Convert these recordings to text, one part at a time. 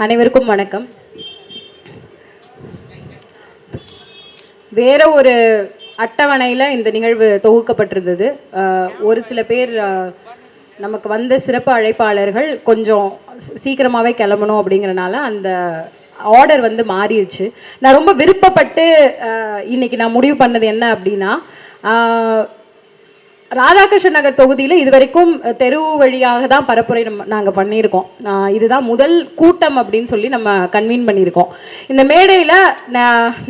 அனைவருக்கும் வணக்கம். வேற ஒரு அட்டவணையில் இந்த நிகழ்வு தொகுக்கப்பட்டிருந்தது. ஒரு சில பேர் நமக்கு வந்த சிறப்பு அழைப்பாளர்கள் கொஞ்சம் சீக்கிரமாகவே கிளம்பணும் அப்படிங்கிறனால அந்த ஆர்டர் வந்து மாறிடுச்சு. நான் ரொம்ப விருப்பப்பட்டு இன்னைக்கு நான் முடிவு பண்ணது என்ன அப்படின்னா, ராதாகிருஷ்ணன் நகர் தொகுதியில் இது வரைக்கும் தெரு வழியாக தான் பரப்புரை நாங்கள் பண்ணியிருக்கோம். இதுதான் முதல் கூட்டம் அப்படின்னு சொல்லி நம்ம கன்வீன் பண்ணியிருக்கோம். இந்த மேடையில்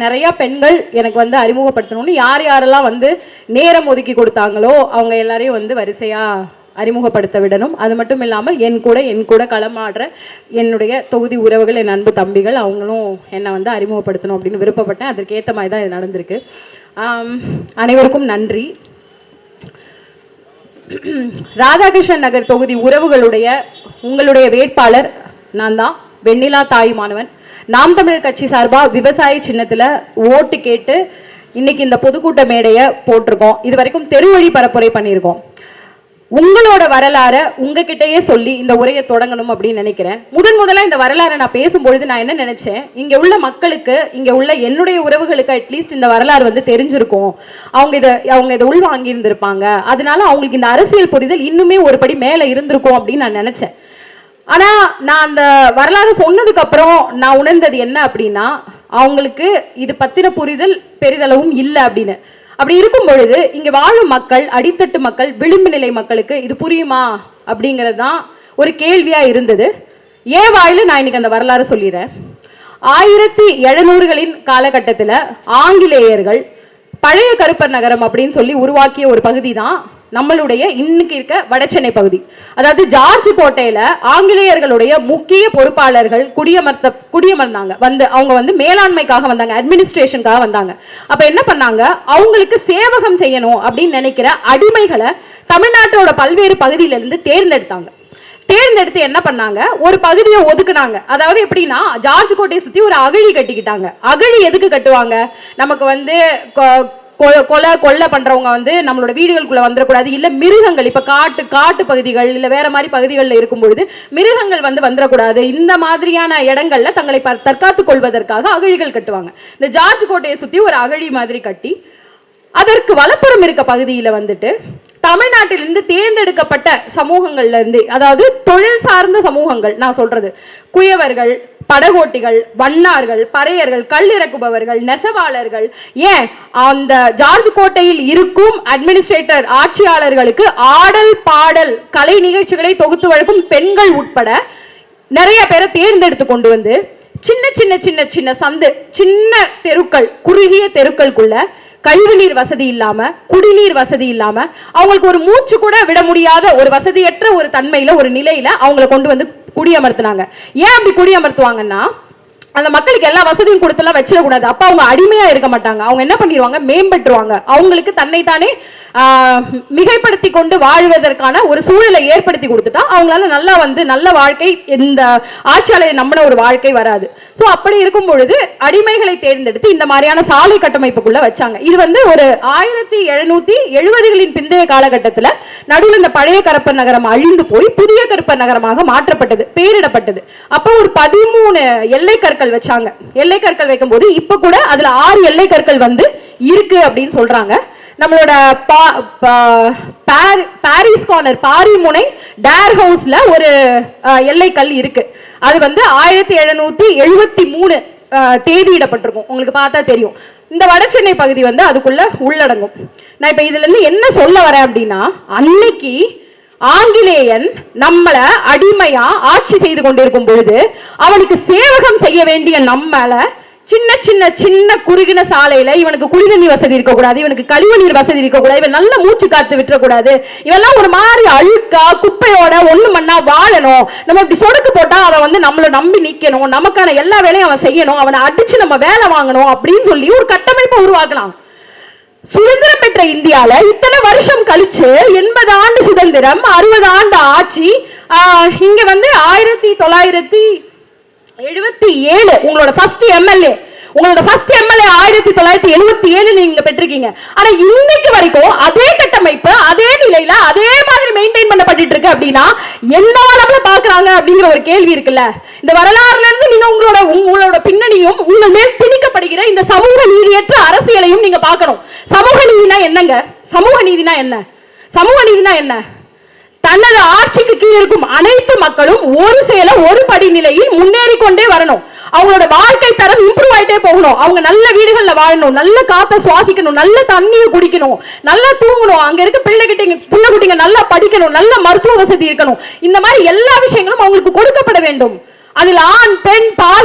நிறையா பெண்கள் எனக்கு வந்து அறிமுகப்படுத்தணும்னு யாரெல்லாம் வந்து நேரம் ஒதுக்கி கொடுத்தாங்களோ அவங்க எல்லாரையும் வந்து வரிசையாக அறிமுகப்படுத்த விடணும். அது மட்டும் இல்லாமல் என் கூட களமாடுற என்னுடைய தொகுதி உறவுகள், என் அன்பு தம்பிகள், அவங்களும் என்னை வந்து அறிமுகப்படுத்தணும் அப்படின்னு விருப்பப்பட்டேன். அதற்கேற்ற மாதிரி தான் இது நடந்திருக்கு. அனைவருக்கும் நன்றி. ராதாகிருஷ்ணன் நகர் தொகுதி உறவுகளுடைய உங்களுடைய வேட்பாளர் நான் தான், வெண்ணிலா தாயுமானவன். நாம் தமிழர் கட்சி சார்பாக விவசாய சின்னத்தில் ஓட்டு கேட்டு இன்னைக்கு இந்த பொதுக்கூட்ட மேடையை போட்டிருக்கோம். இது வரைக்கும் தெருவழி பரப்புரை பண்ணியிருக்கோம். உங்களோட வரலாறை உங்ககிட்டயே சொல்லி இந்த உரையை தொடங்கணும் அப்படின்னு நினைக்கிறேன். முதல்ல இந்த வரலாறை நான் பேசும்பொழுது நான் என்ன நினைச்சேன், இங்க உள்ள மக்களுக்கு, இங்க உள்ள என்னுடைய உறவுகளுக்கு அட்லீஸ்ட் இந்த வரலாறு வந்து தெரிஞ்சிருக்கும், அவங்க இதை உள்வாங்கி இருந்திருப்பாங்க, அதனால அவங்களுக்கு இந்த அரசியல் புரிதல் இன்னுமே ஒரு படி மேல இருந்திருக்கும் அப்படின்னு நான் நினைச்சேன். ஆனா நான் அந்த வரலாறு சொன்னதுக்கு அப்புறம் நான் உணர்ந்தது என்ன அப்படின்னா, அவங்களுக்கு இது பத்தின புரிதல் பெரிதளவும் இல்லை அப்படின்னு. அப்படி இருக்கும் பொழுது இங்க வாழும் மக்கள், அடித்தட்டு மக்கள், விளிம்பு நிலை மக்களுக்கு இது புரியுமா அப்படிங்கிறது தான் ஒரு கேள்வியா இருந்தது. ஏன் வாயில நான் இன்னைக்கு அந்த வரலாறு சொல்லிடுறேன். 1700களின் காலகட்டத்தில் ஆங்கிலேயர்கள் பழைய கருப்பர் நகரம் அப்படின்னு சொல்லி உருவாக்கிய ஒரு பகுதி தான் நம்மளுடைய இன்னைக்கு இருக்க வடசென்னை பகுதி. அதாவது ஜார்ஜ் கோட்டையில ஆங்கிலேயர்களுடைய முக்கிய பொறுப்பாளர்கள் குடியமர்ந்தாங்க. அவங்க வந்து மேலாண்மைக்காக வந்தாங்க, அட்மினிஸ்ட்ரேஷனுக்காக வந்தாங்க. அப்ப என்ன பண்ணாங்க, அவங்களுக்கு சேவகம் செய்யணும் அப்படின்னு நினைக்கிற அடிமைகளை தமிழ்நாட்டோட பல்வேறு பகுதியிலிருந்து தேர்ந்தெடுத்து என்ன பண்ணாங்க, ஒரு பகுதியை ஒதுக்குனாங்க. அதாவது எப்படின்னா, ஜார்ஜ் கோட்டையை சுத்தி ஒரு அகழி கட்டிக்கிட்டாங்க. அகழி எதுக்கு கட்டுவாங்க, நமக்கு வந்து கொலை பண்றவங்க வந்து நம்மளோட வீடுகளுக்குள்ள வந்துடக்கூடாது, இல்ல மிருகங்கள் இப்ப காட்டு பகுதிகள் இல்ல வேற மாதிரி பகுதிகளில் இருக்கும் பொழுது மிருகங்கள் வந்து வந்துடக்கூடாது, இந்த மாதிரியான இடங்கள்ல தங்களை தற்காத்துக் கொள்வதற்காக அகழிகள் கட்டுவாங்க. இந்த ஜார்ஜ் கோட்டையை சுத்தி ஒரு அகழி மாதிரி கட்டி அதற்கு வலப்புறம் இருக்க பகுதியில வந்துட்டு தமிழ்நாட்டிலிருந்து தேர்ந்தெடுக்கப்பட்ட சமூகங்கள்ல இருந்து, அதாவது தொழில் சார்ந்த சமூகங்கள் நான் சொல்றது, குயவர்கள், படகோட்டிகள், வண்ணார்கள், பறையர்கள், கல் இறக்குபவர்கள், நெசவாளர்கள், ஏன் அந்த ஜார்ஜ் கோட்டையில் இருக்கும் அட்மினிஸ்ட்ரேட்டர் ஆட்சியாளர்களுக்கு ஆடல் பாடல் கலை நிகழ்ச்சிகளை தொகுத்து வழங்கும் பெண்கள் உட்பட நிறைய பேரை தேர்ந்தெடுத்து கொண்டு வந்து சின்ன சின்ன சின்ன சின்ன சந்து, சின்ன தெருக்கள், குறுகிய தெருக்களுக்குள்ள கழிவுநீர் வசதி இல்லாம, குடிநீர் வசதி இல்லாம, அவங்களுக்கு ஒரு மூச்சு கூட விட முடியாத ஒரு வசதியற்ற ஒரு தன்மையில, ஒரு நிலையில அவங்களை கொண்டு வந்து குடியமர்த்தினாங்க. ஏன் அப்படி குடியமர்த்துவாங்கன்னா, அந்த மக்களுக்கு எல்லா வசதியும் கொடுத்தெல்லாம் வச்சிடக்கூடாது. அப்ப அவங்க அடிமையா இருக்க மாட்டாங்க. அவங்க என்ன பண்ணிடுவாங்க, மேம்பட்டுருவாங்க. அவங்களுக்கு தன்னைத்தானே மிகைப்படுத்தி கொண்டு வாழ்வதற்கான ஒரு சூழலை ஏற்படுத்தி கொடுத்துட்டா அவங்களால நல்லா வந்து நல்ல வாழ்க்கை, இந்த ஆட்சியாளரை நம்பின ஒரு வாழ்க்கை வராது. சோ அப்படி இருக்கும் பொழுது அடிமைகளை தேர்ந்தெடுத்து இந்த மாதிரியான சாலை கட்டமைப்புக்குள்ள வச்சாங்க. இது வந்து ஒரு 1770களின் பிந்தைய காலகட்டத்தில் நடுவில் இந்த பழைய கருப்பர் நகரம் அழிந்து போய் புதிய கருப்பர் நகரமாக மாற்றப்பட்டது, பெயரிடப்பட்டது. அப்போ ஒரு 13 எல்லை கற்கள் வச்சாங்க. எல்லை கற்கள் வைக்கும் போது இப்ப கூட அதுல 6 எல்லை கற்கள் வந்து இருக்கு அப்படின்னு சொல்றாங்க. நம்மளோட பாரிஸ் கார்னர், பாரிமுனை டேர் ஹவுஸ்ல ஒரு எல்லைக்கல் இருக்கு. அது வந்து 1773 தேதியிடப்பட்டிருக்கும். உங்களுக்கு பார்த்தா தெரியும். இந்த வடசென்னை பகுதி வந்து அதுக்குள்ள உள்ளடங்கும். நான் இப்ப இதுல இருந்து என்ன சொல்ல வரேன் அப்படின்னா, அன்னைக்கு ஆங்கிலேயன் நம்மள அடிமையா ஆட்சி செய்து கொண்டிருக்கும் பொழுது அவனுக்கு சேவகம் செய்ய வேண்டிய நம்மள சின்ன சின்ன சின்ன குறுகின சாலையில இவனுக்கு குடிநீர் வசதி இருக்கக்கூடாது, இவனுக்கு கழிவுநீர் வசதி இருக்கக்கூடாது, இவன் நல்ல மூச்சு காத்து விட்டுறக்கூடாது, இவெல்லாம் ஒரு மாதிரி அழுக்கா குப்பையோட ஒண்ணு மண்ணா வாழணும், நம்ம இப்படி சொடுக்கு போட்டா அவன் வந்து நம்மள நம்பி நிக்கணும், நமக்கான எல்லா வேலையும் அவன் செய்யணும், அவனை அடிச்சு நம்ம வேலை வாங்கணும் அப்படின்னு சொல்லி ஒரு கட்டமைப்பை உருவாக்கலாம். சுதந்திரம் பெற்ற இந்தியால இத்தனை வருஷம் கழிச்சு 80 ஆண்டு சுதந்திரம், 60 ஆண்டு ஆட்சி, இங்க வந்து 1977 உங்களோட ஃபர்ஸ்ட் எம்எல்ஏ 1977 நீங்க பெற்றிருக்கீங்க. ஆனா இன்னைக்கு வரைக்கும் அதே கட்டமைப்பு அதே நிலையில அதே மாதிரி மெயின்டைன் பண்ணப்பட்டு இருக்கு அப்படின்னா என்ன அளவுல பாக்குறாங்க அப்படிங்கிற ஒரு கேள்வி இருக்குல்ல. இந்த வரலாறுல இருந்து உங்களோட பின்னணியும் உங்கள் மேல் திணிக்கப்படுகிற இந்த சமூக நீதியற்ற அரசியலையும் நீங்க பார்க்கணும். சமூக நீதினா என்னங்க? சமூக நீதினா என்ன? சமூக நீதினா என்ன? தனது ஆட்சிக்கு கீழ் இருக்கும் அனைத்து மக்களும் ஒரு சேல ஒரு படிநிலையில் முன்னேறி கொண்டே வரணும். அவங்களோட வாழ்க்கை தரம் இம்ப்ரூவ் ஆயிட்டே போகணும். அவங்க நல்ல வீடுகள்ல வாழணும், நல்ல காத்த சுவாசிக்கணும், நல்ல தண்ணியை குடிக்கணும், நல்லா தூங்கணும், அங்க இருக்க பிள்ளை குட்டிங்க நல்லா படிக்கணும், நல்ல மருத்துவ வசதி இருக்கணும். இந்த மாதிரி எல்லா விஷயங்களும் அவங்களுக்கு கொடுக்கப்பட வேண்டும். அதில் ஆண் பெண்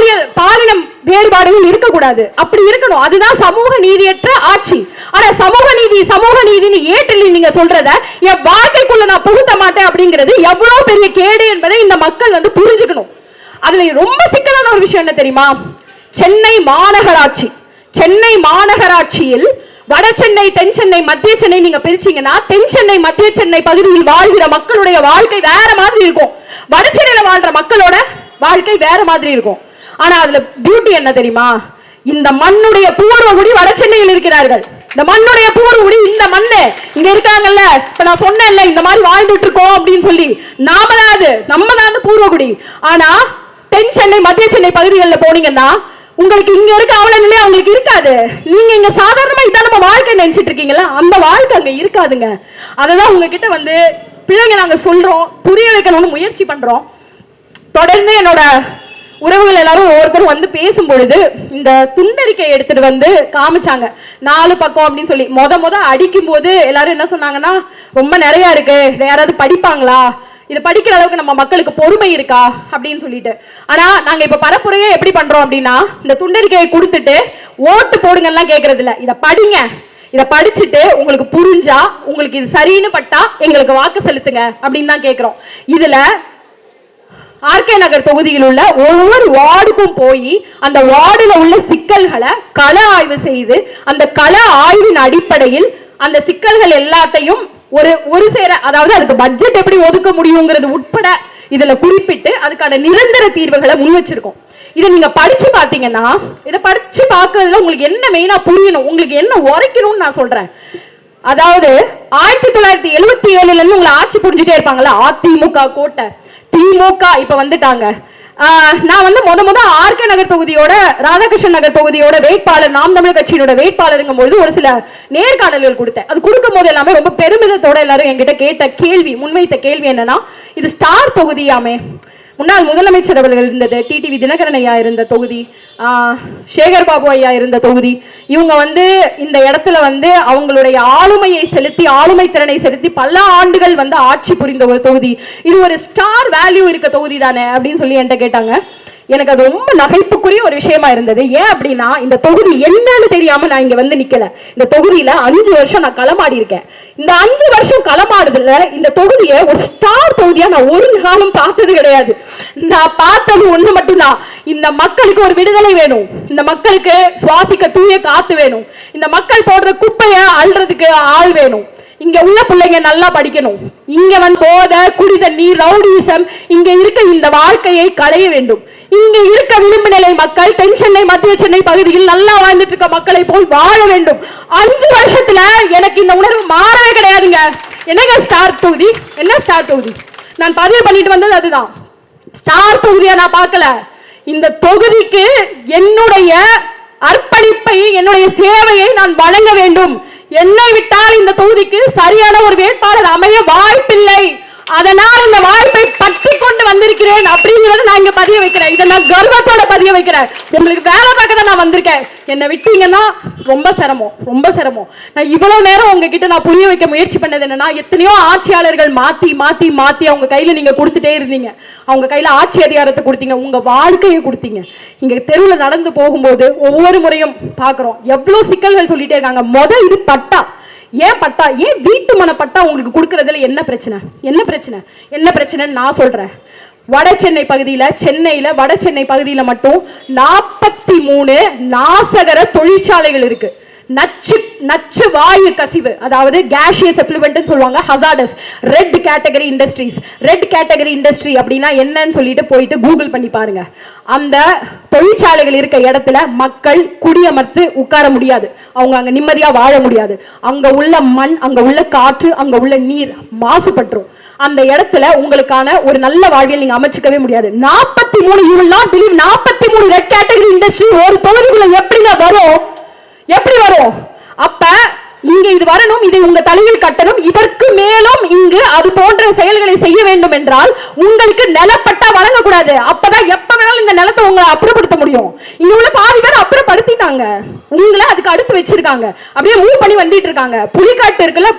பாலினம் வேறுபாடுகள் இருக்கக்கூடாது. அப்படி இருக்கணும். அதுதான் சமூக நீதியற்ற ஆட்சி. ஆனா சமூக நீதினு ஏற்றில் நீங்க சொல்றத என் வாழ்க்கைக்குள்ள நான் புகுத்த மாட்டேன் அப்படிங்கிறது எவ்வளவு பெரிய கேடு என்பதை இந்த மக்கள் புரிஞ்சுக்கணும். அதுல ரொம்ப சிக்கலான ஒரு விஷயம் என்ன தெரியுமா? சென்னை மாநகராட்சியில் வட சென்னை, தென் சென்னை, மத்திய சென்னை நீங்க பிரிச்சீங்கன்னா தென் சென்னை மத்திய சென்னை பகுதியில் வாழ்கிற மக்களுடைய வாழ்க்கை வேற மாதிரி இருக்கும். வட சென்னையில வாழ்ற மக்களோட வாழ்க்கை வேற மாதிரி இருக்கும். ஆனா அதுல பியூட்டி என்ன தெரியுமா? இந்த மண்ணுடைய பூர்வகுடி வட சென்னையில் இருக்கிறார்கள். இந்த மண்ணுடைய பூர்வகுடி இந்த மண்ணு இங்க இருக்காங்கல்ல. இப்ப நான் சொன்னேன்ல இந்த மாதிரி வாழ்ந்துட்டு இருக்கோம் அப்படின்னு சொல்லி, நம்ம தான் பூர்வகுடி. ஆனா தென் சென்னை மத்திய சென்னை பகுதிகளில் போனீங்கன்னா உங்களுக்கு இங்க இருக்க அவ்வளவு நிலை அவங்களுக்கு இருக்காது. நீங்க இங்க சாதாரணமா இதான் நம்ம வாழ்க்கை நினைச்சிட்டு இருக்கீங்களா, அந்த வாழ்க்கை அங்க இருக்காதுங்க. அததான் உங்ககிட்ட பிள்ளைங்க நாங்க சொல்றோம், புரிய வைக்கணும்னு முயற்சி பண்றோம். தொடர்ந்து என்னோட உறவுகள் எல்லாரும் ஒவ்வொருத்தரும் பேசும் பொழுது இந்த துண்டறிக்கை எடுத்துட்டு காமிச்சாங்க 4 பக்கம் அப்படின்னு சொல்லி. முத அடிக்கும் போது எல்லாரும் என்ன சொன்னாங்கன்னா, ரொம்ப நிறைய இருக்கு, யாராவது படிப்பாங்களா, இதை படிக்கிற அளவுக்கு நம்ம மக்களுக்கு பொறுமை இருக்கா அப்படின்னு சொல்லிட்டு. ஆனா நாங்க இப்ப பரப்புரையே எப்படி பண்றோம் அப்படின்னா, இந்த துண்டறிக்கையை கொடுத்துட்டு ஓட்டு போடுங்கலாம் கேட்கறது இல்ல. இதை படிங்க, இதை படிச்சுட்டு உங்களுக்கு புரிஞ்சா, உங்களுக்கு இது சரின்னு பட்டா எங்களுக்கு வாக்கு செலுத்துங்க அப்படின்னு தான் கேட்கிறோம். இதுல ஆர்கே நகர் தொகுதியில் உள்ள ஒவ்வொரு வார்டுக்கும் போய் அந்த வார்டுல உள்ள சிக்கல்களை கள ஆய்வு செய்து அந்த கள ஆய்வின் அடிப்படையில் அந்த சிக்கல்கள் எல்லாத்தையும் ஒரு சேர, அதாவது அதுக்கு பட்ஜெட் எப்படி ஒதுக்க முடியுங்கிறது உட்பட இதுல குறிப்பிட்டு அதுக்கான நிரந்தர தீர்வுகளை முன் வச்சிருக்கோம். இதை நீங்க படிச்சு பாத்தீங்கன்னா, இதை படிச்சு பார்க்கறதுல உங்களுக்கு என்ன மெயினா புரியணும், உங்களுக்கு என்ன உரைக்கணும்னு நான் சொல்றேன். அதாவது 1977ல இருந்து உங்களை ஆட்சி புரிஞ்சுட்டே இருப்பாங்கல்ல, அதிமுக கோட்டை, திமுக இப்ப வந்துட்டாங்க. நான் முத ஆர்கே நகர் தொகுதியோட ராதாகிருஷ்ணன் நகர் தொகுதியோட வேட்பாளர், நாம் தமிழர் கட்சியோட வேட்பாளருங்கும் போது ஒரு சில நேர்காணல்கள் கொடுத்தேன். அது கொடுக்கும் போது எல்லாமே ரொம்ப பெருமிதத்தோட எல்லாரும் என்கிட்ட முன்வைத்த கேள்வி என்னன்னா, இது ஸ்டார் தொகுதியாமே, முன்னாள் முதலமைச்சர் அவர்கள் இருந்தது, டிடிவி தினகரன் ஐயா இருந்த தொகுதி, சேகர் பாபு ஐயா இருந்த தொகுதி, இவங்க இந்த இடத்துல அவங்களுடைய ஆளுமையை செலுத்தி, ஆளுமை திறனை செலுத்தி பல ஆண்டுகள் ஆட்சி புரிந்த ஒரு தொகுதி, இது ஒரு ஸ்டார் வேல்யூ இருக்க தொகுதி தானே அப்படின்னு சொல்லி என்கிட்ட கேட்டாங்க. எனக்கு அது ரொம்ப நகைப்புக்குரிய ஒரு விஷயமா இருந்தது. ஏன் அப்படின்னா, இந்த தொகுதி என்னன்னு தெரியாம நான் இங்க நிக்கல. இந்த தொகுதியில 5 வருஷம் நான் களமாடி இருக்கேன். இந்த 5 வருஷம் களமாடுதுல இந்த தொகுதியை ஒரு ஸ்டார் தொகுதியா நான் ஒரு நாளும் பார்த்தது கிடையாது. நான் பார்த்தது ஒண்ணு மட்டும்தான், இந்த மக்களுக்கு ஒரு விடுதலை வேணும், இந்த மக்களுக்கு சுவாசிக்க தூய காத்து வேணும், இந்த மக்கள் போடுற குப்பைய அள்ளுறதுக்கு ஆள் வேணும், இங்க உள்ள பிள்ளைங்க நல்லா படிக்கணும், இங்க போதை, குடி தண்ணீர், ரவுடிசம், இங்க இருக்க இந்த வாழ்க்கையை களைய வேண்டும், இங்க இருக்க விளிம்பு நிலை மக்கள் தென் சென்னை மத்திய சென்னை பகுதியில் நல்லா வாழ்ந்துட்டு இருக்க மக்களை போல் வாழ வேண்டும். 5 வருஷத்துல எனக்கு இந்த உணர்வு மாறவே கிடையாதுங்க. என்னங்க ஸ்டார் தொகுதி? என்ன ஸ்டார் தொகுதி? நான் பதிவு பண்ணிட்டு வந்தது அதுதான். ஸ்டார் தொகுதியா நான் பார்க்கல. இந்த தொகுதிக்கு என்னுடைய அர்ப்பணிப்பை, என்னுடைய சேவையை நான் வழங்க வேண்டும். என்னை விட்டால் இந்த தொகுதிக்கு சரியான ஒரு வேட்பாளர் அமைய வாய்ப்பில்லை. அதனால் இந்த வாய்ப்பை பற்றி கொண்டு வந்திருக்கிறேன் அப்படிங்கிறத நான் இங்க பதிய வைக்கிறேன். இதை நான் கர்வத்தோட பதிய வைக்கிறேன். உங்களுக்கு வேலை பார்க்க தான் நான் வந்திருக்கேன். என்னை விட்டீங்கன்னா ரொம்ப சிரமம். நான் இவ்வளவு நேரம் உங்ககிட்ட நான் புரிய வைக்க முயற்சி பண்ணது என்னன்னா, எத்தனையோ ஆட்சியாளர்கள் மாத்தி அவங்க கையில நீங்க கொடுத்துட்டே இருந்தீங்க. அவங்க கையில ஆட்சி அதிகாரத்தை கொடுத்தீங்க, உங்க வாழ்க்கையை கொடுத்தீங்க. இங்க தெருவில் நடந்து போகும்போது ஒவ்வொரு முறையும் பாக்குறோம் எவ்வளவு சிக்கல்கள் சொல்லிட்டே இருக்காங்க. இது பட்டா, ஏன் வீட்டு மன பட்டா உங்களுக்கு கொடுக்கறதுல என்ன பிரச்சனை நான் சொல்றேன். வட சென்னை பகுதியில, சென்னையில வட சென்னை பகுதியில மட்டும் 43 நாசகர தொழிற்சாலைகள் இருக்கு. நச்சு வாயு கசிவு, அதாவது கேஷியஸ் எஃப்ளூவன்ட் சொல்லுவாங்க, ஹசார்டஸ். ரெட் கேட்டகரி இண்டஸ்ட்ரி அப்படின்னா என்னன்னு சொல்லிட்டு போயிட்டு கூகுள் பண்ணி பாருங்க. அந்த தொழிற்சாலைகள் இருக்க இடத்துல மக்கள் குடியமர்த்து உட்கார முடியாது, அவங்க அங்க நிம்மதியா வாழ முடியாது. அங்க உள்ள மண், அங்க உள்ள காற்று, அங்க உள்ள நீர் மாசுபட்டுரும். அந்த இடத்துல உங்களுக்கான ஒரு நல்ல வாழ்வியல் நீங்க அமைச்சுக்கவே முடியாது. 43 you will not believe 43 red ministry ஒரு தொகுதிக்குள்ள எப்படிங்க வரும்? எப்படி வரும்? அப்ப இங்க இது வரணும், இதை உங்க தலையில் கட்டணும். இதற்கு மேலும் இங்கு அது போன்ற செயல்களை செய்ய வேண்டும் என்றால் உங்களுக்கு நிலப்பட்டா வழங்கக்கூடாது. அப்பதான் எப்ப வேணாலும் இந்த நிலத்தை உங்களை அப்புறப்படுத்த முடியும். இங்க உள்ள பாதி பேர் அப்புறப்படுத்திட்டாங்க, உங்களை அதுக்கு அடுத்து வச்சிருக்காங்க, அப்படியே மூவ் பண்ணி வந்துட்டு இருக்காங்க. புலிக்காட்டு இருக்குல்ல,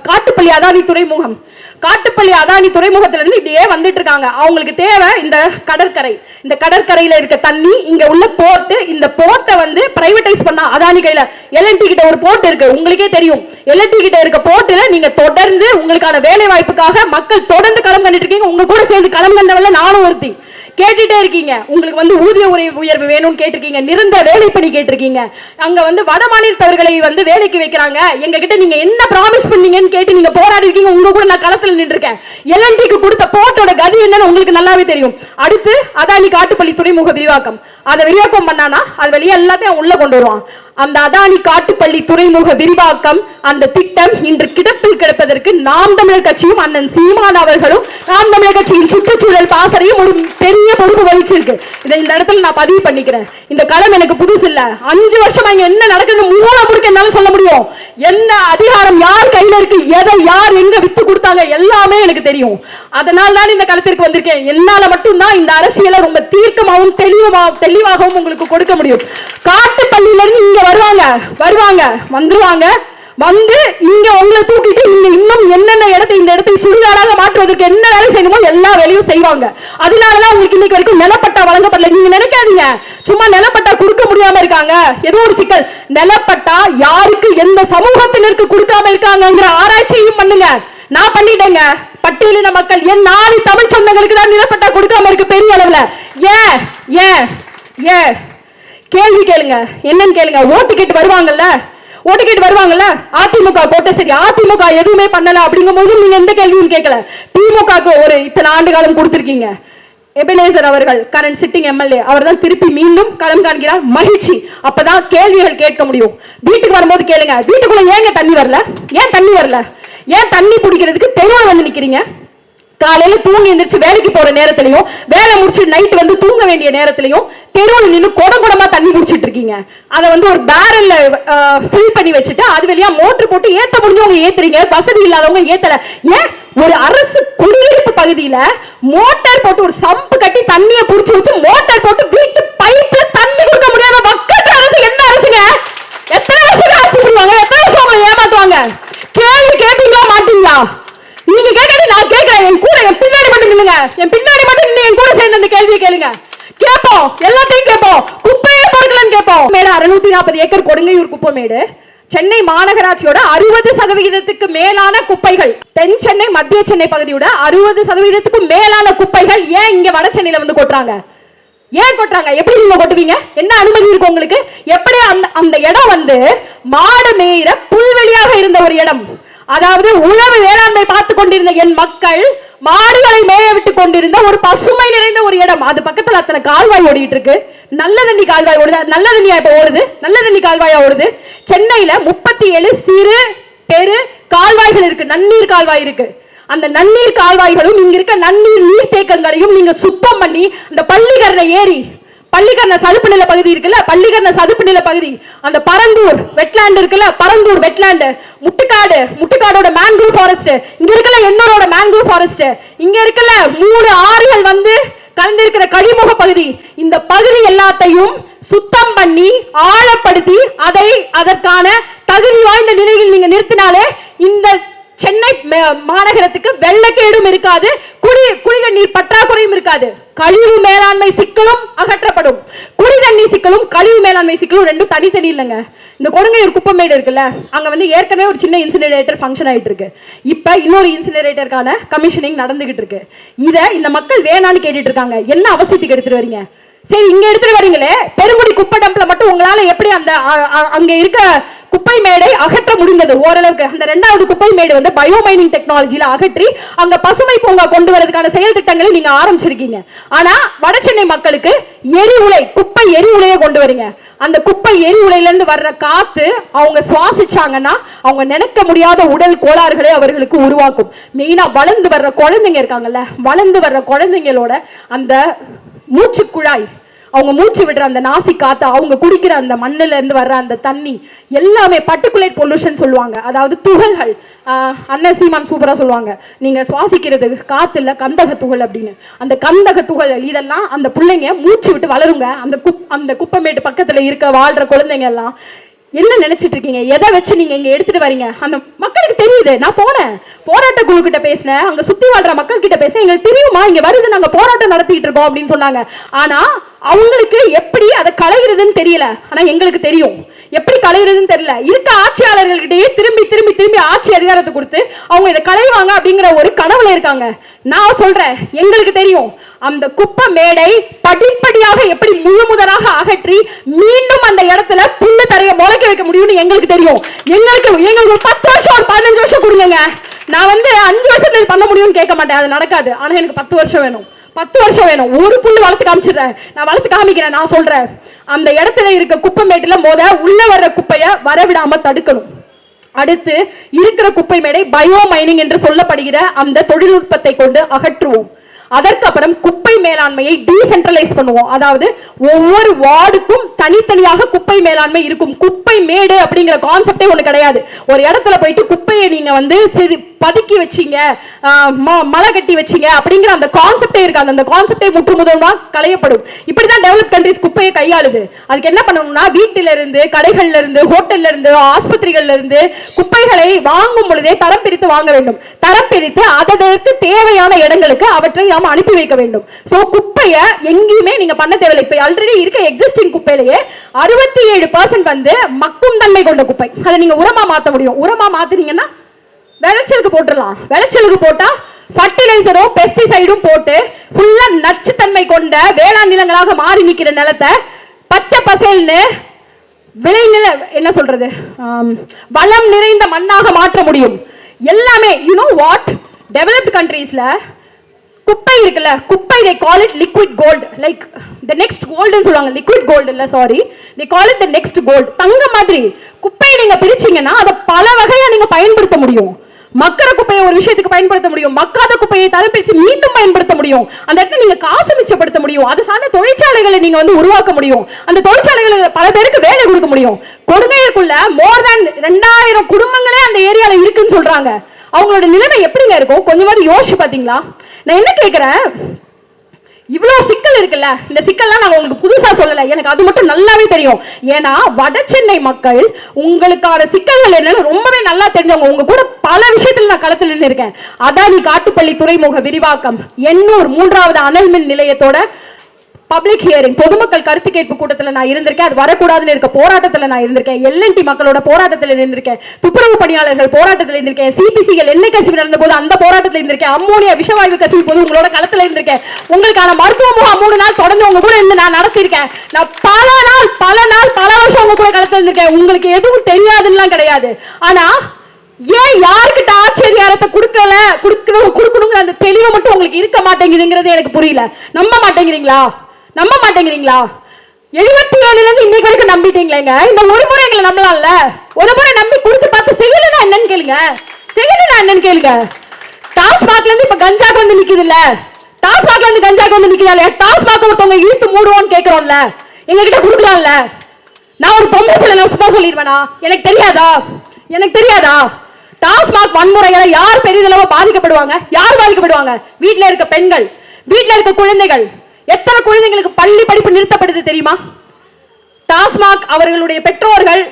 காட்டுப்பள்ளி அதானி துறைமுகம், காட்டுப்பள்ளி அதானி துறைமுகத்துல இருந்து இப்படியே வந்துட்டு இருக்காங்க. அவங்களுக்கு தேவை இந்த கடற்கரை. இந்த கடற்கரையில இருக்க தண்ணி, இங்க உள்ள போர்ட், இந்த போர்ட்டை வந்து பிரைவேடைஸ் பண்ணா அதானி கையில. எல்என்டி கிட்ட ஒரு போர்ட் இருக்கு, உங்களுக்கே தெரியும். எல்என்டி கிட்ட இருக்க போர்ட்ல நீங்க தொடர்ந்து உங்களுக்கான வேலை வாய்ப்புக்காக மக்கள் தொடர்ந்து களம் கண்டுட்டு இருக்கீங்க. உங்க கூட சேர்ந்து களம் கண்டவல்ல நானும் ஒருத்தி. கேட்டுட்டே இருக்கீங்க, உங்களுக்கு வந்து ஊதிய உயர்வு வேணும்னு கேட்டிருக்கீங்க, நிரந்தர வேலை பணி கேட்டிருக்கீங்க. அங்க வந்து வட மாநிலத்தவர்களை வந்து வேலைக்கு வைக்கிறாங்க, எங்க கிட்ட நீங்க என்ன ப்ராமிஸ் பண்ணீங்கன்னு கேட்டு நீங்க போராடி இருக்கீங்க. உங்க கூட நான் களத்துல நின்று இருக்கேன். எல்என்டிக்கு கொடுத்த போர்ட்டோட கதி என்னன்னு உங்களுக்கு நல்லாவே தெரியும். அடுத்து அதானி காட்டுப்பள்ளி துறைமுக விரிவாக்கம், அதை விரிவாக்கம் பண்ணானா அது வெளியே எல்லாத்தையும் உள்ள கொண்டு வருவான். அந்த அதானி காட்டுப்பள்ளி துறைமுக விரிவாக்கம் அந்த திட்டம் இன்று கிடப்பில் கிடப்பதற்கு நாம் தமிழர் கட்சியும் அண்ணன் சீமான் அவர்களும் நாம் தமிழர் கட்சியின் சுற்றுச்சூழல் பாசறையும் ஒரு பெரிய பொறுப்பு வகிச்சிருக்கு. இதை இந்த இடத்துல நான் பதிவு பண்ணிக்கிறேன். இந்த களம் எனக்கு புதுசு இல்ல. 5 வருஷமா இங்க என்ன நடக்குது மூல முடுக்க என்னால சொல்ல முடியும். என்ன அதிகாரம் யார் கையில இருக்கு, எதை யார் எங்க விட்டு கொடுத்தாங்க, எல்லாமே எனக்கு தெரியும். அதனால தான் இந்த களத்திற்கு வந்திருக்கேன். என்னால மட்டும்தான் இந்த அரசியலை ரொம்ப தீர்க்கமாகவும் தெளிவாகவும் உங்களுக்கு கொடுக்க முடியும். காட்டுப்பள்ளியில இருந்து இங்க வருவாங்க வந்துருவாங்க, வந்து இங்க உங்களை தூக்கிட்டு இங்க இன்னும் என்னென்ன இடத்தை இந்த இடத்தை சுடுகாடாக மாற்றுவதற்கு என்ன வேலை செய்யணுமோ எல்லா வேலையும் செய்வாங்க. அதனாலதான் உங்களுக்கு இன்னைக்கு வரைக்கும் நிலப்பட்டா வழங்கப்படல. நீங்க நினைக்காதீங்க சும்மா நிலப்பட்டா கொடுக்க முடியாம இருக்காங்க, ஏதோ ஒரு சிக்கல். நிலப்பட்டா யாருக்கு எந்த சமூகத்தினருக்கு கொடுக்காம இருக்காங்கிற ஆராய்ச்சியும் பண்ணுங்க. நான் பண்ணிட்டேங்க. பட்டியலின மக்கள் என் 4 தமிழ் சொந்தங்களுக்கு தான் நிலப்பட்டா கொடுக்காம இருக்கு பெரிய அளவுல. ஏன் ஏன் ஏன் கேள்வி கேளுங்க, என்னன்னு கேளுங்க. ஓட்டு கேட்டு வருவாங்கல்ல, அதிமுக கோட்டை சரி, அதிமுக எதுவுமே பண்ணல அப்படிங்கும் போது நீங்க எந்த கேள்வியும் கேட்கல. திமுக ஒரு இத்தனை ஆண்டு காலம் கொடுத்திருக்கீங்க. எபனேசர் அவர்கள் கரண்ட் சிட்டிங் எம்எல்ஏ, அவர் தான் திருப்பி மீண்டும் களம் காண்கிறார். மகிழ்ச்சி. அப்பதான் கேள்விகள் கேட்க முடியும். வீட்டுக்கு வரும்போது கேளுங்க, வீட்டுக்குள்ள ஏன் தண்ணி வரல, ஏன் தண்ணி பிடிக்கிறதுக்கு தெருவில் வந்து நிக்கிறீங்க? காலையில தூங்கி எந்திரிச்சு வேலைக்கு போற நேரத்திலையும், வேலை முடிச்சு நைட் வந்து தூங்க வேண்டிய நேரத்திலையும் தெருவில் நின்று குடமா தண்ணி குடிச்சிட்டு இருக்கீங்க. அதை வந்து ஒரு பேரல்ல ஃபில் பண்ணி வச்சுட்டு அது வெளியா மோட்டர் போட்டு ஏத்த முடிஞ்சவங்க ஏத்துறீங்க, வசதி இல்லாதவங்க ஏத்தல. ஏன் ஒரு அரசு குடியிருப்பு பகுதியில மோட்டார் போட்டு ஒரு சம்பு கட்டி தண்ணியை புடிச்சு வச்சு மோட்டார் போட்டு வீட்டு பைப்ல தண்ணி கொடுக்க முடியாத மக்கள் அரசு என்ன அரசுங்க? எத்தனை வருஷம் ஆட்சி பண்ணுவாங்க? எத்தனை வருஷம் அவங்களை ஏமாத்துவாங்க? கேள்வி கேட்பீங்களா மாட்டீங்களா? நீங்க கேட்கறது நான் கேட்கிறேன். என் கூட என் பின்னாடி மட்டும் நில்லுங்க, என் கூட சேர்ந்து அந்த கேள்வியை கேளுங்க. கேட்போம், எல்லாத்தையும் கேட்போம். குப்பையை பொறுக்கலன்னு கேட்போம். 640 ஏக்கர் கொடுங்கையூர் குப்பைமேடு சென்னை மாநகராட்சியோட 60% மேலான குப்பைகள், தென் சென்னை மத்திய சென்னை பகுதியோட 60% மேலான குப்பைகள் ஏன் இங்க வட சென்னையில வந்து கொட்டுறாங்க? ஏன் கொட்டுறாங்க? எப்படி நீங்க கொட்டுவீங்க? என்ன அனுமதி இருக்கு உங்களுக்கு? எப்படி அந்த இடம் வந்து மாடு மேயிற புல்வெளியாக இருந்த ஒரு இடம், அதாவது உழவு வேளாண்மை பார்த்து கொண்டிருந்த என் மக்கள் மாடுகளை மேய விட்டு கொண்டிருந்த ஒரு பசுமை நிறைந்த ஒரு இடம். அது பக்கத்துல அத்தனை கால்வாய் ஓடிட்டு இருக்கு. நல்ல தண்ணி கால்வாய் ஓடுது. நல்ல தண்ணியா இப்ப ஓடுது, நல்ல தண்ணி கால்வாயா ஓடுது. சென்னையில 37 சிறு பெரு கால்வாய்கள் இருக்கு, நன்னீர் கால்வாய் இருக்கு. அந்த நன்னீர் கால்வாய்களும் இங்க இருக்க நன்னீர் நீர்த்தேக்கங்களையும் நீங்க சுத்தம் பண்ணி அந்த பள்ளிக்கரணை ஏரி, பள்ளிக்கரண சதுப்பு நில பகுதி இருக்குல்ல, பள்ளிக்கரண சதுப்பு நில பகுதி, அந்த பரந்தூர் வெட்லாண்ட் இருக்குல்ல, பரந்தூர் வெட்லாண்ட், முட்டுக்காடோட மேங்க்ரூவ் ஃபாரஸ்ட், இங்க இருக்கல எண்ணூரோட மேங்க்ரூவ் ஃபாரஸ்ட், இங்க இருக்கல 3 ஆறுகள் வந்து கலந்திருக்கிற கழிமுக பகுதி, இந்த பகுதி எல்லாத்தையும் சுத்தம் பண்ணி ஆழப்படுத்தி அதை அதற்கான தகுதி வாய்ந்த நிலையில் நீங்க நிறுத்தினாலே இந்த சென்னை மாநகரத்துக்கு வெள்ளக்கேடும் இருக்காது, குடித நீர் பற்றாக்குறையும் இருக்காது. கழிவு மேலாண்மை சிக்கலும் அகற்றப்படும். குடிதண்ணீர் சிக்கலும் கழிவு மேலாண்மை சிக்கலும் ரெண்டும் தனித்தனி இல்லைங்க. இந்த கொடுங்கையூர் குப்பைமேடு இருக்குல்ல, அங்க வந்து ஏற்கனவே ஒரு சின்ன இன்சினரேட்டர் ஃபங்க்ஷன் ஆயிட்டு இருக்கு. இப்ப இன்னொரு இன்சினரேட்டருக்கான கமிஷனிங் நடந்துகிட்டு இருக்கு. இத இந்த மக்கள் வேணான்னு கேட்டுட்டு இருக்காங்க. என்ன அவசியத்துக்கு எடுத்துட்டு வரீங்க? சரி, இங்க எடுத்துட்டு வரீங்களே, பெருங்குடி குப்பை டம்ப்ல மட்டும் உங்களால எப்படி அந்த அங்க இருக்க குப்பை மேடை அகற்ற முடிந்தது ஓரளவுக்கு? அந்த 2வது குப்பை மேடு வந்து பயோமைனிங் டெக்னாலஜில அகற்றி அங்க பசுமை பூங்கா கொண்டு வரதுக்கான செயல் திட்டங்களை நீங்க ஆரம்பிச்சிருக்கீங்க. ஆனா வட சென்னை மக்களுக்கு குப்பை எரிவுலையை கொண்டு வரீங்க. அந்த குப்பை எரிவுலையில இருந்து வர்ற காத்து அவங்க சுவாசிச்சாங்கன்னா அவங்க நினைக்க முடியாத உடல் கோளாறுகளை அவர்களுக்கு உருவாக்கும். மெயினா வளர்ந்து வர்ற குழந்தைங்க இருக்காங்கல்ல, வளர்ந்து வர்ற குழந்தைங்களோட அந்த மூச்சு குழாய், அவங்க மூச்சு விடுற அந்த நாசி காத்து, அவங்க குடிக்கிற அந்த மண்ணில இருந்து வர்ற அந்த தண்ணி எல்லாமே பர்டிகுலேட் பொல்யூஷன் சொல்லுவாங்க. அதாவது துகள்கள். அண்ணன் சீமான் சூப்பரா சொல்லுவாங்க, நீங்க சுவாசிக்கிறது காத்து இல்ல கந்தக துகள் அப்படின்னு. அந்த கந்தக துகள்கள் இதெல்லாம் அந்த பிள்ளைங்க மூச்சு விட்டு வளருங்க. அந்த குப்பைமேட்டு பக்கத்துல இருக்க வாழ்ற குழந்தைங்க எல்லாம் என்ன நினைச்சிட்டு இருக்கீங்க? எதை வச்சு நீங்க இங்க எடுத்துட்டு வரீங்க? அந்த மக்களுக்கு தெரியுது. நான் போனேன், போராட்ட குழு கிட்ட பேசினேன், அங்க சுத்தி வாழ்ற மக்கள் கிட்ட பேச, எங்களுக்கு தெரியுமா இங்க வருது, நாங்க போராட்டம் நடத்திட்டு இருக்கோம் அப்படின்னு சொன்னாங்க. ஆனா அவங்களுக்கு எப்படி அதை களைகிறதுன்னு தெரியல. ஆனா எங்களுக்கு தெரியும் எப்படி களைகிறதுன்னு தெரியல. இருக்க ஆட்சியாளர்கள்கிட்டயே திரும்பி திரும்பி திரும்பி ஆட்சி அதிகாரத்தை கொடுத்து அவங்க இதை களைவாங்க அப்படிங்கிற ஒரு கனவுல இருக்காங்க. நான் சொல்றேன், எங்களுக்கு தெரியும் அந்த குப்பை மேடை படிப்படியாக எப்படி முழுமுதலாக அகற்றி மீண்டும் அந்த இடத்துல புல்லு தரையை முளைக்க வைக்க முடியும்னு எங்களுக்கு தெரியும். எங்களுக்கு 10 வருஷம் ஒரு 15 வருஷம் கொடுங்க. நான் 5 வருஷத்துல பண்ண முடியும்னு கேட்க மாட்டேன், அது நடக்காது. ஆனா எனக்கு 10 வருஷம் வேணும், 10 வருஷம் வேணும். ஒரு புல்லு வளர்த்து காமிச்சிடுறேன், நான் வளர்த்து காமிக்கிறேன். நான் சொல்றேன், அந்த இடத்துல இருக்க குப்பை மேட்டுல உள்ள வர்ற குப்பைய வரவிடாம தடுக்கணும். அடுத்து இருக்கிற குப்பை மேடை பயோ மைனிங் என்று சொல்லப்படுகிற அந்த தொழில்நுட்பத்தை கொண்டு அகற்றுவோம். அதற்கு அப்புறம் குப்பை மேலாண்மையை டீசென்ட்ரலைஸ் பண்ணுவோம். அதாவது ஒவ்வொரு வார்டுக்கும் தனித்தனியாக குப்பை மேலாண்மை இருக்கும். குப்பை மேடு அப்படிங்கிற கான்செப்டே ஒண்ணு கிடையாது. ஒரு இடத்துல போயிட்டு குப்பையை நீங்க பதுக்கி வச்சீங்க, மலை கட்டி வச்சீங்க அப்படிங்கிற அந்த கான்செப்டே இருக்காது. அந்த கான்செப்டே முற்று முதல்வா களையப்படும். இப்படிதான் டெவலப் கண்ட்ரிஸ் குப்பையை கையாளுது. அதுக்கு என்ன பண்ணணும்னா, வீட்டில இருந்து, கடைகள்ல இருந்து, ஹோட்டல்ல இருந்து, ஆஸ்பத்திரிகள்ல இருந்து குப்பைகளை வாங்கும் பொழுதே தரம் பிரித்து வாங்க வேண்டும். தரம் பிரித்து அதற்கு தேவையான இடங்களுக்கு அவற்றை நாம் அனுப்பி வைக்க வேண்டும். சோ குப்பைய எங்கேயுமே நீங்க பண்ண தேவையில்லை. இப்ப ஆல்ரெடி இருக்க எக்ஸிஸ்டிங் குப்பையிலேயே 67% மக்கும் தன்மை கொண்ட குப்பை. அதை நீங்க உரமா மாத்த முடியும். உரமா மாத்தினீங்கன்னா விளைச்சலுக்கு போட்டுடலாம். விளைச்சலுக்கு போட்டா ஃபர்டிலைசரும் பெஸ்டிசைடும் போட்டு ஃபுல்லா நச்சுத்தன்மை கொண்ட வேளாண் நிலங்களாக மாறி நிக்கிற நிலத்தை பச்சை பசேல்னு விளைநில என்ன சொல்றது வளம் நிறைந்த மண்ணாக மாற்ற முடியும். எல்லாமே யூ நோ வாட், டெவலப்ட் கண்ட்ரீஸ்ல குப்பை இருக்குல்ல, குப்பை they call it liquid gold, like the next gold ன்னு சொல்லுவாங்க. liquid gold இல்ல, sorry, they call it the next gold. தங்க மாதிரி குப்பையை நீங்க பிரிச்சீங்கன்னா அதை பல வகையா நீங்க பயன்படுத்த முடியும். மக்கற குப்பையை ஒரு விஷயத்துக்கு பயன்படுத்த முடியும், மக்காத குப்பையை தரம் பிரித்து மீண்டும் பயன்படுத்த முடியும். அந்த இடத்துல நீங்க காசு மிச்சப்படுத்த முடியும். அது சார்ந்த தொழிற்சாலைகளை நீங்க உருவாக்க முடியும். அந்த தொழிற்சாலைகளுக்கு பல பேருக்கு வேலை கொடுக்க முடியும். கொடுங்கைக்குள்ள மோர் தென் 2000 குடும்பங்களே அந்த ஏரியால இருக்குன்னு சொல்றாங்க. அவங்களோட நிலைமை எப்படிங்க இருக்கும்? கொஞ்சமாவது யோசிச்சு பாத்தீங்களா? நான் என்ன கேட்கிறேன், இவ்வளவு சிக்கல் இருக்குல்ல, இந்த சிக்கல்லாம் நான் உங்களுக்கு புதுசா சொல்லல, எனக்கு அது மட்டும் நல்லாவே தெரியும். ஏன்னா வட சென்னை மக்கள் உங்களுக்கான சிக்கல்கள் என்னன்னு ரொம்பவே நல்லா தெரிஞ்சவங்க. உங்க கூட பல விஷயத்துல நான் களத்தில் நின்று இருக்கேன். அதானி காட்டுப்பள்ளி துறைமுக விரிவாக்கம், எண்ணூர் 3வது அனல் மின் நிலையத்தோட பப்ளிக் ஹியரிங், பொதுமக்கள் கருத்து கேட்பு கூட்டத்தில் நான் இருந்திருக்கேன். அது வரக்கூடாதுன்னு இருக்க போராட்டத்தில் நான் இருந்திருக்கேன். எல்என்டி மக்களோட போராட்டத்தில் இருந்திருக்கேன். துப்புரவு பணியாளர்கள் போராட்டத்தில் இருந்திருக்கேன். சிபிசிகள் எண்ணெய் கசிவு நடந்த போது அந்த போராட்டத்தில் இருந்திருக்கேன். அம்மோனியா விஷவாயு கசிவு போது உங்களோட களத்தில் இருந்திருக்கேன். உங்களுக்கான மருத்துவ முகாம் 3 நாள் தொடர்ந்து உங்க கூட இருந்து நான் நடத்திருக்கேன். நான் பல வருஷம் உங்க கூட களத்தில் இருந்திருக்கேன். உங்களுக்கு எதுவும் தெரியாதுன்னு கிடையாது. ஆனா ஏன் யாருக்கிட்ட ஆட்சி அதிகாரத்தை கொடுக்கணுங்கிற அந்த தெளிவு மட்டும் உங்களுக்கு இருக்க மாட்டேங்குதுங்கிறது எனக்கு புரியல. நம்ப மாட்டேங்கிறீங்களா? 77ல இருந்து இன்னைக்கு வரைக்கும் நம்பிட்டீங்களேங்க. இந்த ஒரு முறை எங்களை நம்பலாம்ல? ஒரு முறை நம்பி கொடுத்து பார்த்து செய்யலன்னா என்னன்னு கேளுங்க. டாஸ்மாக்ல இருந்து இப்ப கஞ்சாக்கு வந்து நிக்குது இல்ல, டாஸ்மாக்ல இருந்து கஞ்சாக்கு வந்து நிக்குதா இல்லையா? டாஸ்மாக் ஒருத்தவங்க இழுத்து மூடுவோம்னு கேட்கிறோம்ல, எங்க கிட்ட கொடுக்கலாம்ல. நான் ஒரு பொம்பளை பிள்ளை சும்மா சொல்லிடுவேனா? எனக்கு தெரியாதா? டாஸ்மாக் வன்முறையால யார் பெரிதளவு பாதிக்கப்படுவாங்க? வீட்டுல இருக்க பெண்கள், வீட்டுல இருக்க குழந்தைகள். எத்தனை குழந்தைகளுக்கு பள்ளி படிப்பு நிறுத்தப்படுது தெரியுமா? டாஸ்மாக் அவர்களுடைய பெற்றோர்கள்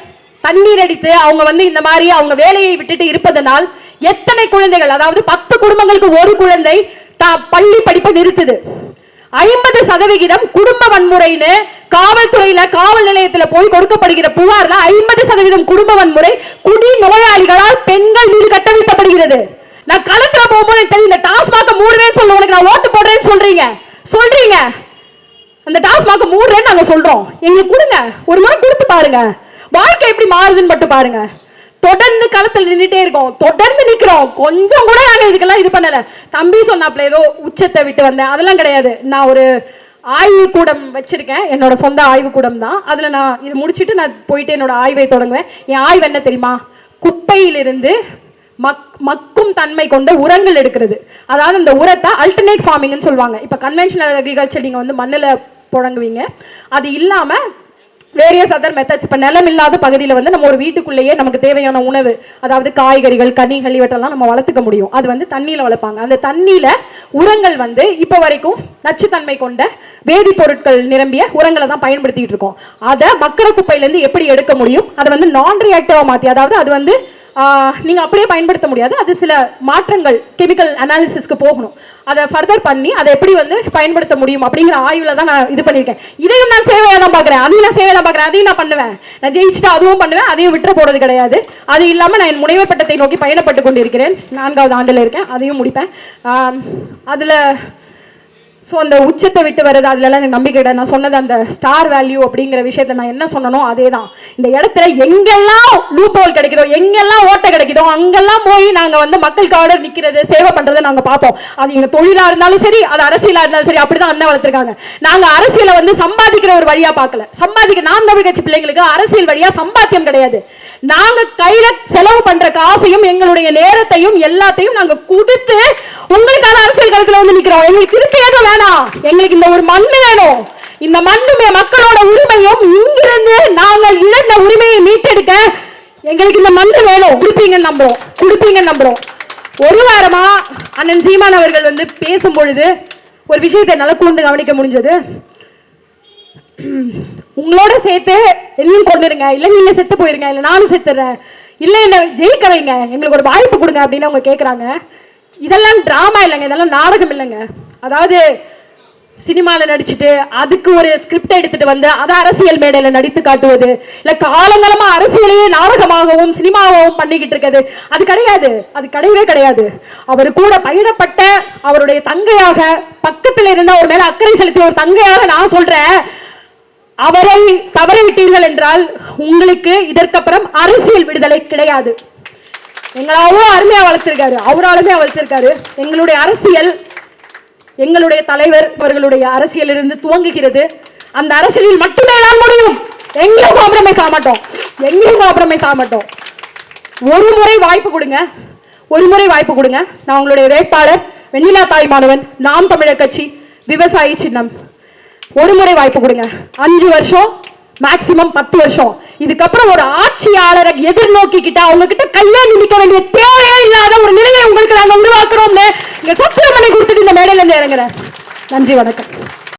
தண்ணீர் அடித்து அவங்க இந்த மாதிரி அவங்க வேலையை விட்டுட்டு இருப்பதனால் எத்தனை குழந்தைகள், அதாவது 10 குடும்பங்களுக்கு ஒரு குழந்தை பள்ளி படிப்பை நிறுத்துது. 50% குடும்ப வன்முறைன்னு காவல்துறையில காவல் நிலையத்துல போய் கொடுக்கப்படுகிற புகார்ல 50% குடும்ப வன்முறை குடி நோயாளிகளால் பெண்கள் மீது கட்டவிழ்க்கப்படுகிறது. நான் களத்துல போகும்போது தெரியும், இந்த டாஸ்மாக மூடுவேன்னு சொல்லுவோம், நான் ஓட்டு போடுறேன்னு சொல்றீங்க. அந்த டாஸ்மாக மூடுறேன்னு நாங்க சொல்றோம், எங்களுக்கு கொடுங்க, ஒரு முறை கொடுத்து பாருங்க, வாழ்க்கை எப்படி மாறுதுன்னு மட்டும் பாருங்க. தொடர்ந்து களத்தில் நின்றுட்டே இருக்கோம், தொடர்ந்து நிக்கிறோம். கொஞ்சம் கூட நாங்க இதுக்கெல்லாம் இது பண்ணல. தம்பி சொன்னாப்ல ஏதோ உச்சத்தை விட்டு வந்தேன், அதெல்லாம் கிடையாது. நான் ஒரு ஆய்வு கூடம் வச்சிருக்கேன், என்னோட சொந்த ஆய்வு கூடம் தான். அதுல நான் இது முடிச்சுட்டு நான் போயிட்டு என்னோட ஆய்வை தொடங்குவேன். என் ஆய்வு என்ன தெரியுமா? குப்பையிலிருந்து மக்கும் தன்மை கொண்ட உரங்கள் எடுக்கிறது. அதாவது இந்த உரத்தை அல்டர்னேட் ஃபார்மிங்னு சொல்லுவாங்க. இப்ப கன்வென்ஷனல் அக்ரிகல்ச்சர் நீங்க மண்ணில் புழங்குவீங்க. அது இல்லாம வேரியஸ் அதர் மெத்தட்ஸ். இப்போ நிலம் இல்லாத பகுதியில் வந்து நம்ம ஒரு வீட்டுக்குள்ளேயே நமக்கு தேவையான உணவு, அதாவது காய்கறிகள், கனிகள் இவற்றெல்லாம் நம்ம வளர்த்துக்க முடியும். அது வந்து தண்ணியில் வளர்ப்பாங்க. அந்த தண்ணியில் உரங்கள் வந்து இப்போ வரைக்கும் நச்சுத்தன்மை கொண்ட வேதிப்பொருட்கள் நிரம்பிய உரங்களை தான் பயன்படுத்திட்டு இருக்கோம். அதை மக்கிற குப்பையிலேருந்து எப்படி எடுக்க முடியும், அதை வந்து நான் ரியாக்டிவாக மாற்றி, அதாவது அது வந்து நீங்கள் அப்படியே பயன்படுத்த முடியாது, அது சில மாற்றங்கள் கெமிக்கல் அனாலிசிஸ்க்கு போகணும். அதை ஃபர்தர் பண்ணி அதை எப்படி வந்து பயன்படுத்த முடியும் அப்படிங்கிற ஆய்வில் தான் நான் இது பண்ணியிருக்கேன். இதையும் நான் சேவையாக தான் பார்க்குறேன், அதையும் நான் சேவையாக தான் பார்க்குறேன், அதையும் நான் பண்ணுவேன். நான் ஜெயிச்சுட்டு அதுவும் பண்ணுவேன், அதையும் விட்டுற போகிறது கிடையாது. அது இல்லாமல் நான் என் முனைவர் பட்டத்தை நோக்கி பயணப்பட்டு கொண்டிருக்கிறேன். 4வது ஆண்டில் இருக்கேன், அதையும் முடிப்பேன். அதில் ஸோ அந்த உச்சத்தை விட்டு வருது, அதுலலாம் எனக்கு நம்பிக்கை கிடையாது. நான் சொன்னது அந்த ஸ்டார் வேல்யூ அப்படிங்கிற விஷயத்தை நான் என்ன சொன்னனோ அதே தான். இந்த இடத்துல எங்கெல்லாம் லூப் ஹோல் கிடைக்குதோ, எங்கெல்லாம் ஓட்டை கிடைக்குதோ, அங்கெல்லாம் போய் நாங்கள் வந்து மக்களுக்காக நிற்கிறது, சேவை பண்ணுறதை நாங்கள் பார்ப்போம். அது எங்கள் தொழிலாக இருந்தாலும் சரி, அது அரசியலாக இருந்தாலும் சரி, அப்படி தான் அண்ணன் வளர்த்துருக்காங்க. நாங்கள் அரசியலை வந்து சம்பாதிக்கிற ஒரு வழியாக பார்க்கல. நாம் தமிழ் கட்சி பிள்ளைங்களுக்கு அரசியல் வழியாக சம்பாத்தியம் கிடையாது. நாங்கள் கையில் செலவு பண்ணுற காசையும் எங்களுடைய நேரத்தையும் எல்லாத்தையும் நாங்கள் கொடுத்து உங்களுக்கான அரசியல் களத்தில் வந்து நிற்கிறோம். எங்களுக்கு இருக்க ஏதோ வேணாம், எங்களுக்கு இந்த ஒரு மண்ணு வேணும். இந்த மண்ணுமே மக்களோட உரிமையும் இங்கிருந்து நாங்கள் இழந்த உரிமையை மீட்டெடுக்க எங்களுக்கு இந்த மண்ணு வேணும். கொடுப்பீங்கன்னு நம்புறோம். ஒரு வாரமா அண்ணன் சீமான் அவர்கள் வந்து பேசும் பொழுது ஒரு விஷயத்தை நல்லா கூர்ந்து கவனிக்க முடிஞ்சது. உங்களோட சேர்த்து என்னையும் கொண்டுருங்க, இல்ல நீங்க செத்து போயிருங்க, இல்ல நானும் செத்துறேன், இல்ல என்ன ஜெயிக்க வைங்க, எங்களுக்கு ஒரு வாய்ப்பு கொடுங்க அப்படின்னு அவங்க கேட்கறாங்க. இதெல்லாம் டிராமா இல்லைங்க, இதெல்லாம் நாடகம் இல்லைங்க. அதாவது சினிமாவில் நடிச்சுட்டு அதுக்கு ஒரு ஸ்கிரிப்ட் எடுத்துட்டு வந்து அதை அரசியல் மேடையில் நடித்து காட்டுவது, இல்ல காலங்காலமா அரசியலையே நாடகமாகவும் சினிமாவும் பண்ணிக்கிட்டு இருக்கிறது, அது கிடையாது. அது கிடையவே கிடையாது. அவர் கூட பயிரப்பட்ட அவருடைய தங்கையாக, பக்கத்தில் இருந்த அவர் மேல அக்கறை செலுத்திய ஒரு தங்கையாக நான் சொல்றேன், அவரை தவறிவிட்டீர்கள் என்றால் உங்களுக்கு இதற்கப்புறம் அரசியல் விடுதலை கிடையாது. எங்களை அவ்வளோ அருமையா வளர்த்திருக்காரு, அவராலுமே வளர்த்திருக்காரு. எங்களுடைய அரசியல், எங்களுடைய தலைவர் அவர்களுடைய அரசியல் இருந்து துவங்குகிறது. அந்த அரசியலில் மட்டுமே நான் முடியும். எங்கேயும் காம்ப்ரமைஸ் ஆக மாட்டோம். ஒரு முறை வாய்ப்பு கொடுங்க. நான் உங்களுடைய வேட்பாளர் வெண்ணிலா தாய்மானவன், நாம் தமிழர் கட்சி, விவசாயி சின்னம். ஒரு முறை வாய்ப்பு கொடுங்க. 5 வருஷம், மேக்சிமம் 10 வருஷம். இதுக்கப்புறம் ஒரு ஆட்சியாளரை எதிர்நோக்கிக்கிட்ட அவங்க கிட்ட கையாளி நிற்க வேண்டிய தேவையே இல்லாத ஒரு நிலையை உங்களுக்கு நாங்கள் உருவாக்குறோம்னு இங்க சத்தியம் பண்ணி கொடுத்துட்டு இந்த மேடையில இருந்து இறங்குறேன். நன்றி, வணக்கம்.